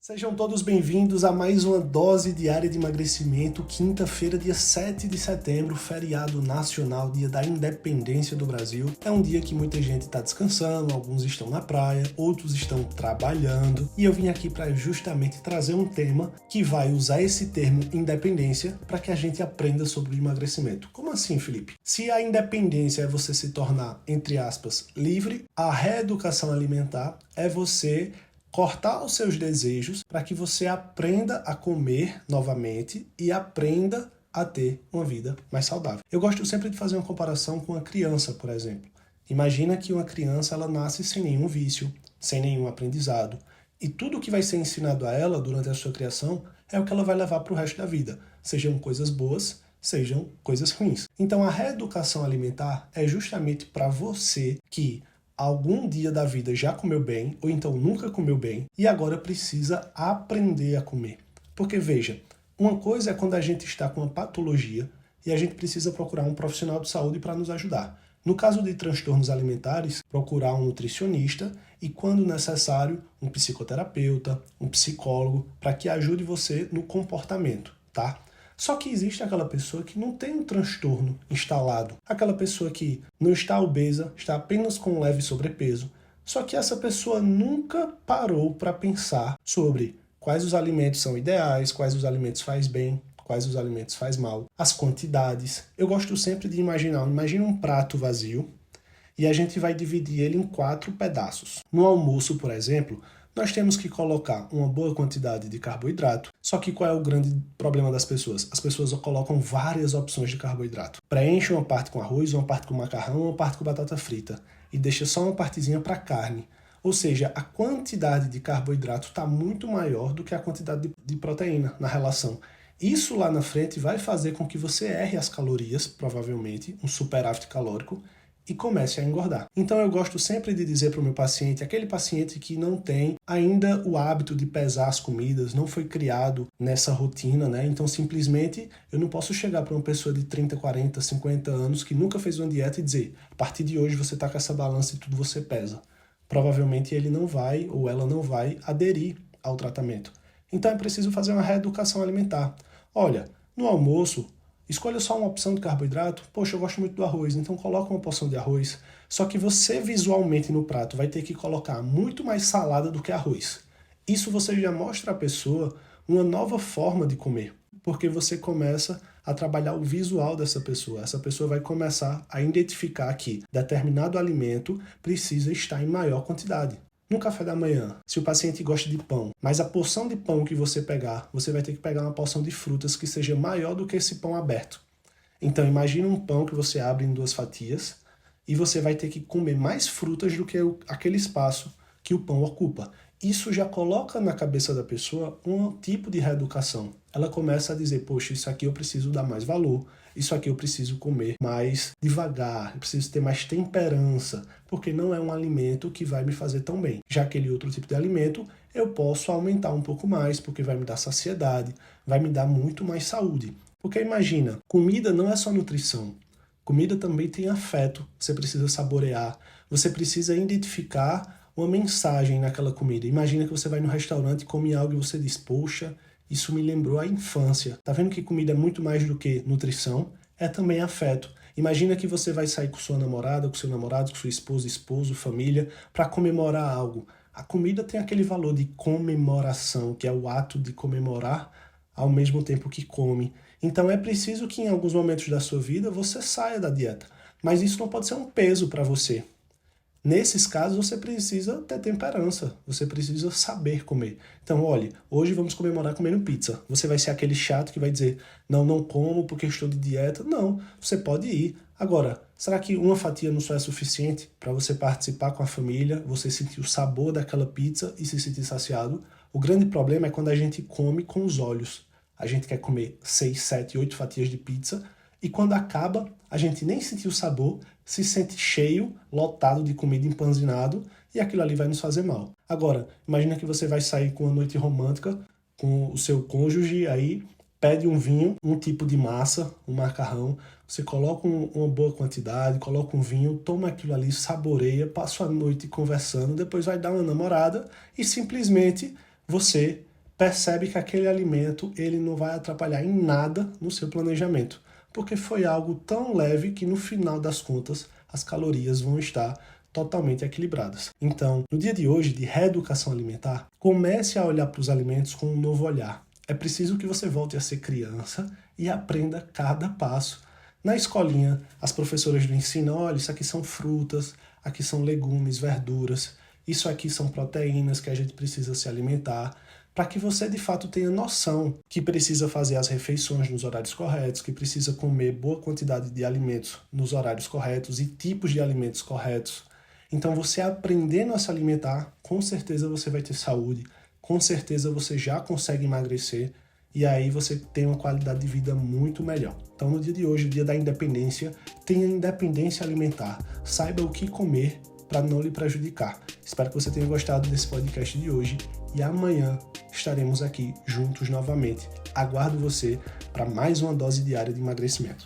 Sejam todos bem-vindos a mais uma dose diária de emagrecimento, quinta-feira, dia 7 de setembro, feriado nacional, dia da independência do Brasil. É um dia que muita gente está descansando, alguns estão na praia, outros estão trabalhando. E eu vim aqui para justamente trazer um tema que vai usar esse termo independência para que a gente aprenda sobre o emagrecimento. Como assim, Felipe? Se a independência é você se tornar, entre aspas, livre, a reeducação alimentar é você cortar os seus desejos para que você aprenda a comer novamente e aprenda a ter uma vida mais saudável. Eu gosto sempre de fazer uma comparação com uma criança, por exemplo. Imagina que uma criança ela nasce sem nenhum vício, sem nenhum aprendizado, e tudo que vai ser ensinado a ela durante a sua criação é o que ela vai levar para o resto da vida, sejam coisas boas, sejam coisas ruins. Então a reeducação alimentar é justamente para você que algum dia da vida já comeu bem, ou então nunca comeu bem, e agora precisa aprender a comer. Porque veja, uma coisa é quando a gente está com uma patologia e a gente precisa procurar um profissional de saúde para nos ajudar. No caso de transtornos alimentares, procurar um nutricionista e, quando necessário, um psicoterapeuta, um psicólogo, para que ajude você no comportamento, tá? Só que existe aquela pessoa que não tem um transtorno instalado, aquela pessoa que não está obesa, está apenas com um leve sobrepeso, só que essa pessoa nunca parou para pensar sobre quais os alimentos são ideais, quais os alimentos faz bem, quais os alimentos faz mal, as quantidades. Eu gosto sempre de imagina um prato vazio e a gente vai dividir ele em 4 pedaços. No almoço, por exemplo, nós temos que colocar uma boa quantidade de carboidrato. Só que qual é o grande problema das pessoas? As pessoas colocam várias opções de carboidrato. Preenche uma parte com arroz, uma parte com macarrão, uma parte com batata frita. E deixa só uma partezinha para carne. Ou seja, a quantidade de carboidrato está muito maior do que a quantidade de proteína na relação. Isso lá na frente vai fazer com que você erre as calorias, provavelmente, um superávit calórico, e comece a engordar. Então eu gosto sempre de dizer para o meu paciente, aquele paciente que não tem ainda o hábito de pesar as comidas, não foi criado nessa rotina, né? Então simplesmente eu não posso chegar para uma pessoa de 30, 40, 50 anos que nunca fez uma dieta e dizer, a partir de hoje você está com essa balança e tudo você pesa. Provavelmente ele não vai ou ela não vai aderir ao tratamento. Então é preciso fazer uma reeducação alimentar. Olha, no almoço, escolha só uma opção de carboidrato. Poxa, eu gosto muito do arroz, então coloca uma porção de arroz. Só que você visualmente no prato vai ter que colocar muito mais salada do que arroz. Isso você já mostra à pessoa uma nova forma de comer, porque você começa a trabalhar o visual dessa pessoa. Essa pessoa vai começar a identificar que determinado alimento precisa estar em maior quantidade. No café da manhã, se o paciente gosta de pão, mas a porção de pão que você pegar, você vai ter que pegar uma porção de frutas que seja maior do que esse pão aberto. Então imagine um pão que você abre em 2 fatias e você vai ter que comer mais frutas do que aquele espaço que o pão ocupa. Isso já coloca na cabeça da pessoa um tipo de reeducação. Ela começa a dizer, poxa, isso aqui eu preciso dar mais valor, isso aqui eu preciso comer mais devagar, eu preciso ter mais temperança, porque não é um alimento que vai me fazer tão bem. Já aquele outro tipo de alimento, eu posso aumentar um pouco mais, porque vai me dar saciedade, vai me dar muito mais saúde. Porque imagina, comida não é só nutrição. Comida também tem afeto, você precisa saborear, você precisa identificar uma mensagem naquela comida. Imagina que você vai no restaurante e come algo e você diz, poxa, isso me lembrou a infância. Tá vendo que comida é muito mais do que nutrição? É também afeto. Imagina que você vai sair com sua namorada, com seu namorado, com sua esposa, esposo, família, para comemorar algo. A comida tem aquele valor de comemoração, que é o ato de comemorar ao mesmo tempo que come. Então é preciso que em alguns momentos da sua vida você saia da dieta. Mas isso não pode ser um peso para você. Nesses casos, você precisa ter temperança, você precisa saber comer. Então, olha, hoje vamos comemorar comendo pizza. Você vai ser aquele chato que vai dizer, não como porque estou de dieta. Não, você pode ir. Agora, será que uma fatia não só é suficiente para você participar com a família, você sentir o sabor daquela pizza e se sentir saciado? O grande problema é quando a gente come com os olhos. A gente quer comer 6, 7, 8 fatias de pizza e quando acaba, a gente nem sentiu o sabor, se sente cheio, lotado de comida empanzinado e aquilo ali vai nos fazer mal. Agora, imagina que você vai sair com uma noite romântica com o seu cônjuge, aí pede um vinho, um tipo de massa, um macarrão, você coloca uma boa quantidade, coloca um vinho, toma aquilo ali, saboreia, passa a noite conversando, depois vai dar uma namorada e simplesmente você percebe que aquele alimento ele não vai atrapalhar em nada no seu planejamento, porque foi algo tão leve que no final das contas as calorias vão estar totalmente equilibradas. Então, no dia de hoje, de reeducação alimentar, comece a olhar para os alimentos com um novo olhar. É preciso que você volte a ser criança e aprenda cada passo. Na escolinha, as professoras lhe ensinam, olha, isso aqui são frutas, aqui são legumes, verduras, isso aqui são proteínas que a gente precisa se alimentar, para que você de fato tenha noção que precisa fazer as refeições nos horários corretos, que precisa comer boa quantidade de alimentos nos horários corretos e tipos de alimentos corretos. Então você aprendendo a se alimentar, com certeza você vai ter saúde, com certeza você já consegue emagrecer e aí você tem uma qualidade de vida muito melhor. Então no dia de hoje, o dia da independência, tenha independência alimentar, saiba o que comer para não lhe prejudicar. Espero que você tenha gostado desse podcast de hoje e amanhã estaremos aqui juntos novamente. Aguardo você para mais uma dose diária de emagrecimento.